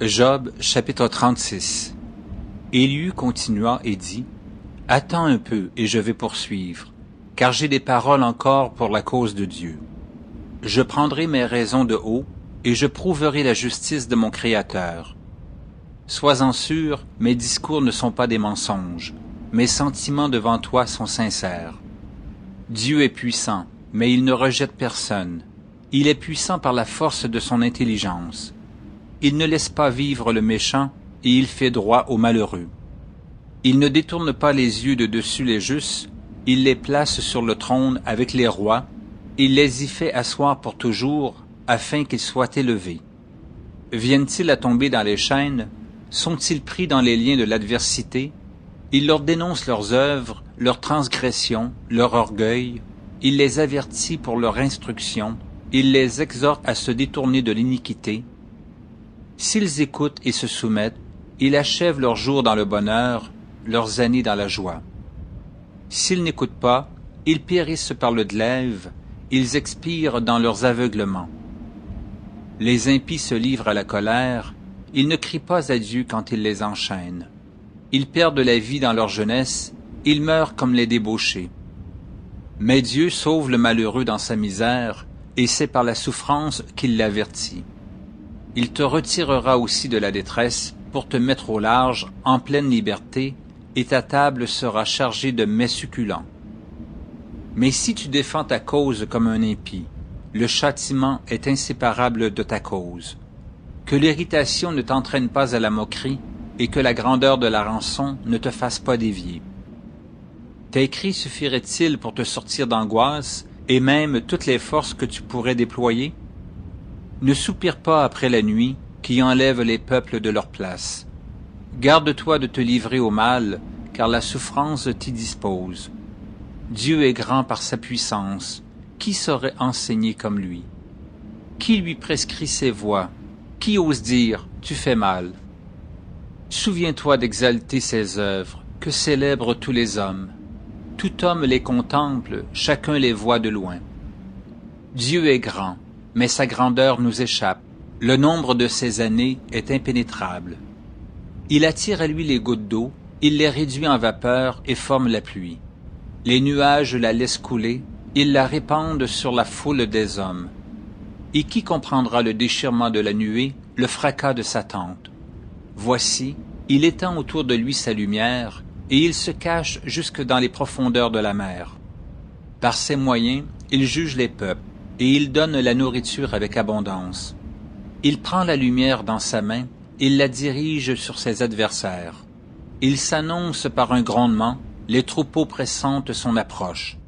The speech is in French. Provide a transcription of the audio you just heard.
Job, chapitre 36. Élihu continua et dit, « Attends un peu, et je vais poursuivre, car j'ai des paroles encore pour la cause de Dieu. Je prendrai mes raisons de haut, et je prouverai la justice de mon Créateur. Sois-en sûr, mes discours ne sont pas des mensonges, mes sentiments devant toi sont sincères. Dieu est puissant, mais il ne rejette personne. Il est puissant par la force de son intelligence. Il ne laisse pas vivre le méchant, et il fait droit aux malheureux. Il ne détourne pas les yeux de dessus les justes, il les place sur le trône avec les rois, il les y fait asseoir pour toujours, afin qu'ils soient élevés. Viennent-ils à tomber dans les chaînes? Sont-ils pris dans les liens de l'adversité? Il leur dénonce leurs œuvres, leurs transgressions, leur orgueil, il les avertit pour leur instruction, il les exhorte à se détourner de l'iniquité. S'ils écoutent et se soumettent, il achève leurs jours dans le bonheur, leurs années dans la joie. S'ils n'écoutent pas, ils périssent par le glaive, ils expirent dans leurs aveuglements. Les impies se livrent à la colère, ils ne crient pas à Dieu quand il les enchaîne. Ils perdent la vie dans leur jeunesse, ils meurent comme les débauchés. Mais Dieu sauve le malheureux dans sa misère, et c'est par la souffrance qu'il l'avertit. Il te retirera aussi de la détresse pour te mettre au large en pleine liberté, et ta table sera chargée de mets succulents. Mais si tu défends ta cause comme un impie, le châtiment est inséparable de ta cause. Que l'irritation ne t'entraîne pas à la moquerie, et que la grandeur de la rançon ne te fasse pas dévier. Tes cris suffiraient-ils pour te sortir d'angoisse, et même toutes les forces que tu pourrais déployer? Ne soupire pas après la nuit, qui enlève les peuples de leur place. Garde-toi de te livrer au mal, car la souffrance t'y dispose. Dieu est grand par sa puissance. Qui saurait enseigner comme lui? Qui lui prescrit ses voies? Qui ose dire « tu fais mal » ? Souviens-toi d'exalter ses œuvres, que célèbrent tous les hommes. Tout homme les contemple, chacun les voit de loin. Dieu est grand, mais sa grandeur nous échappe. Le nombre de ses années est impénétrable. Il attire à lui les gouttes d'eau, il les réduit en vapeur et forme la pluie. Les nuages la laissent couler, ils la répandent sur la foule des hommes. Et qui comprendra le déchirement de la nuée, le fracas de sa tente? Voici, il étend autour de lui sa lumière, et il se cache jusque dans les profondeurs de la mer. Par ses moyens, il juge les peuples, et il donne la nourriture avec abondance. Il prend la lumière dans sa main, il la dirige sur ses adversaires. Il s'annonce par un grondement, les troupeaux pressentent son approche.